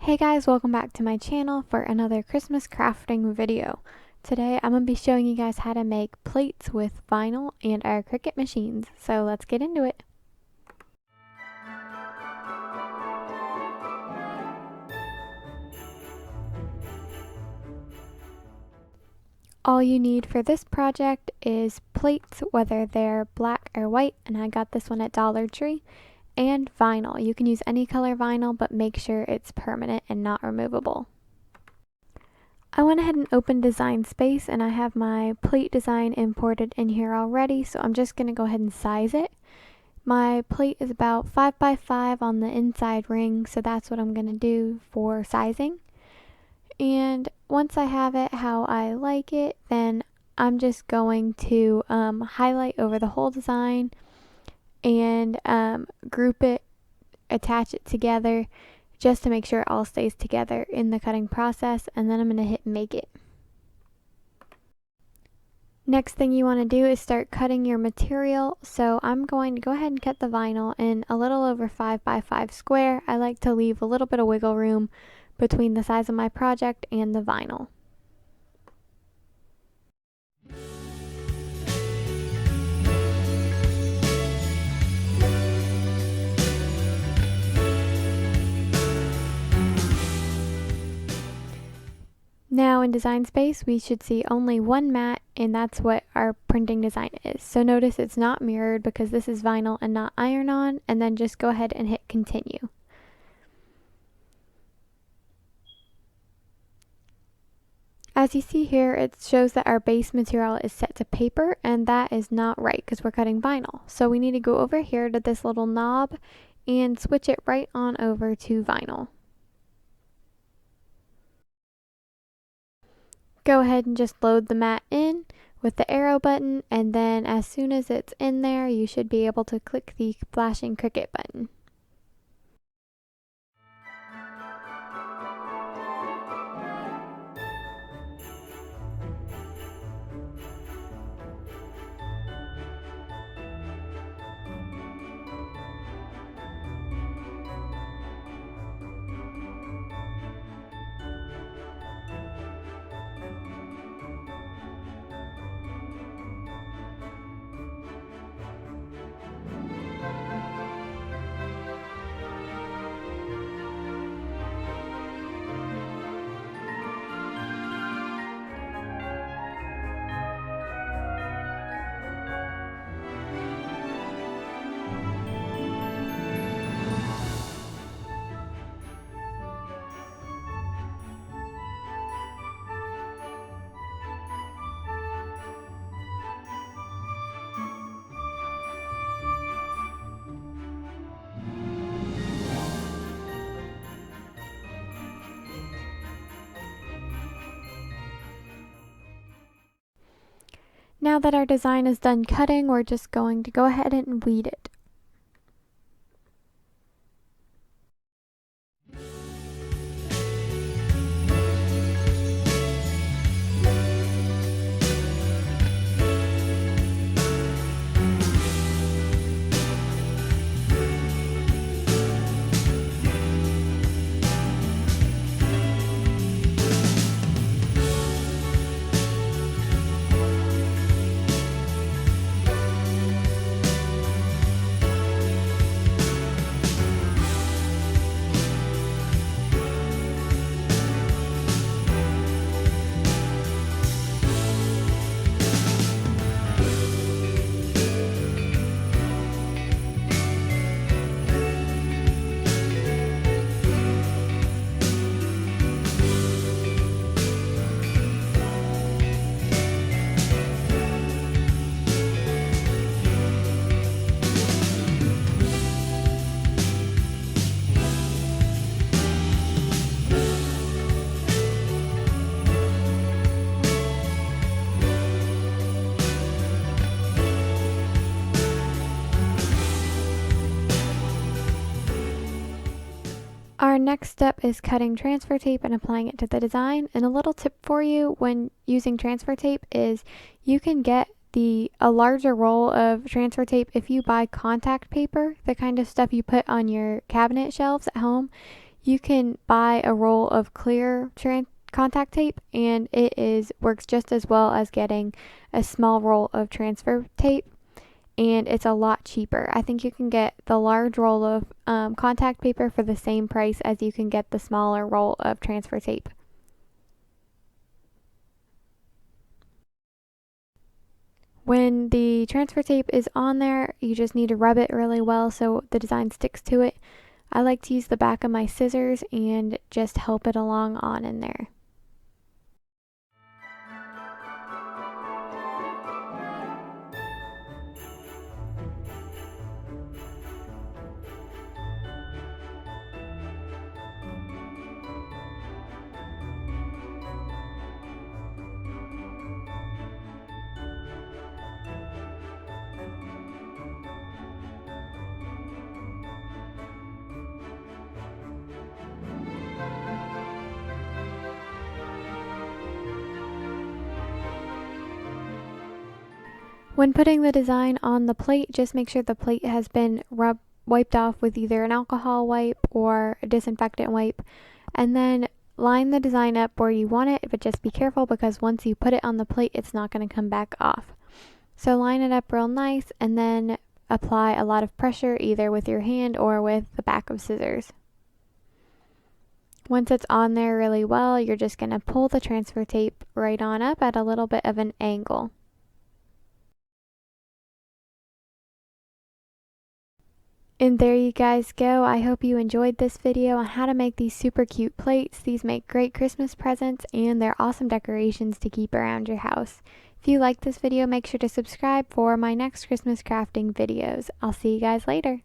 Hey guys, welcome back to my channel for another Christmas crafting video. Today I'm going to be showing you guys how to make plates with vinyl and our Cricut machines, so let's get into it. All you need for this project is plates, whether they're black or white, and I got this one at Dollar Tree, and vinyl. You can use any color vinyl, but make sure it's permanent and not removable. I went ahead and opened Design Space, and I have my plate design imported in here already, so I'm just going to go ahead and size it. My plate is about 5 by 5 on the inside ring, so that's what I'm going to do for sizing. And once I have it how I like it, then I'm just going to highlight over the whole design and group it, attach it together, just to make sure it all stays together in the cutting process, and then I'm going to hit make it. Next thing you want to do is start cutting your material, so I'm going to go ahead and cut the vinyl in a little over 5 by 5 square. I like to leave a little bit of wiggle room between the size of my project and the vinyl. Now in Design Space, we should see only one mat, and that's what our printing design is. So notice it's not mirrored because this is vinyl and not iron-on, and then just go ahead and hit continue. As you see here, it shows that our base material is set to paper, and that is not right because we're cutting vinyl. So we need to go over here to this little knob and switch it right on over to vinyl. Go ahead and just load the mat in with the arrow button, and then as soon as it's in there, you should be able to click the flashing Cricut button. Now that our design is done cutting, we're just going to go ahead and weed it. Our next step is cutting transfer tape and applying it to the design. And a little tip for you when using transfer tape is you can get a larger roll of transfer tape if you buy contact paper, the kind of stuff you put on your cabinet shelves at home. You can buy a roll of clear contact tape, and works just as well as getting a small roll of transfer tape, and it's a lot cheaper. I think you can get the large roll of contact paper for the same price as you can get the smaller roll of transfer tape. When the transfer tape is on there, you just need to rub it really well so the design sticks to it. I like to use the back of my scissors and just help it along on in there. When putting the design on the plate, just make sure the plate has been wiped off with either an alcohol wipe or a disinfectant wipe, and then line the design up where you want it, but just be careful because once you put it on the plate, it's not going to come back off. So line it up real nice and then apply a lot of pressure either with your hand or with the back of scissors. Once it's on there really well, you're just going to pull the transfer tape right on up at a little bit of an angle. And there you guys go. I hope you enjoyed this video on how to make these super cute plates. These make great Christmas presents and they're awesome decorations to keep around your house. If you like this video, make sure to subscribe for my next Christmas crafting videos. I'll see you guys later.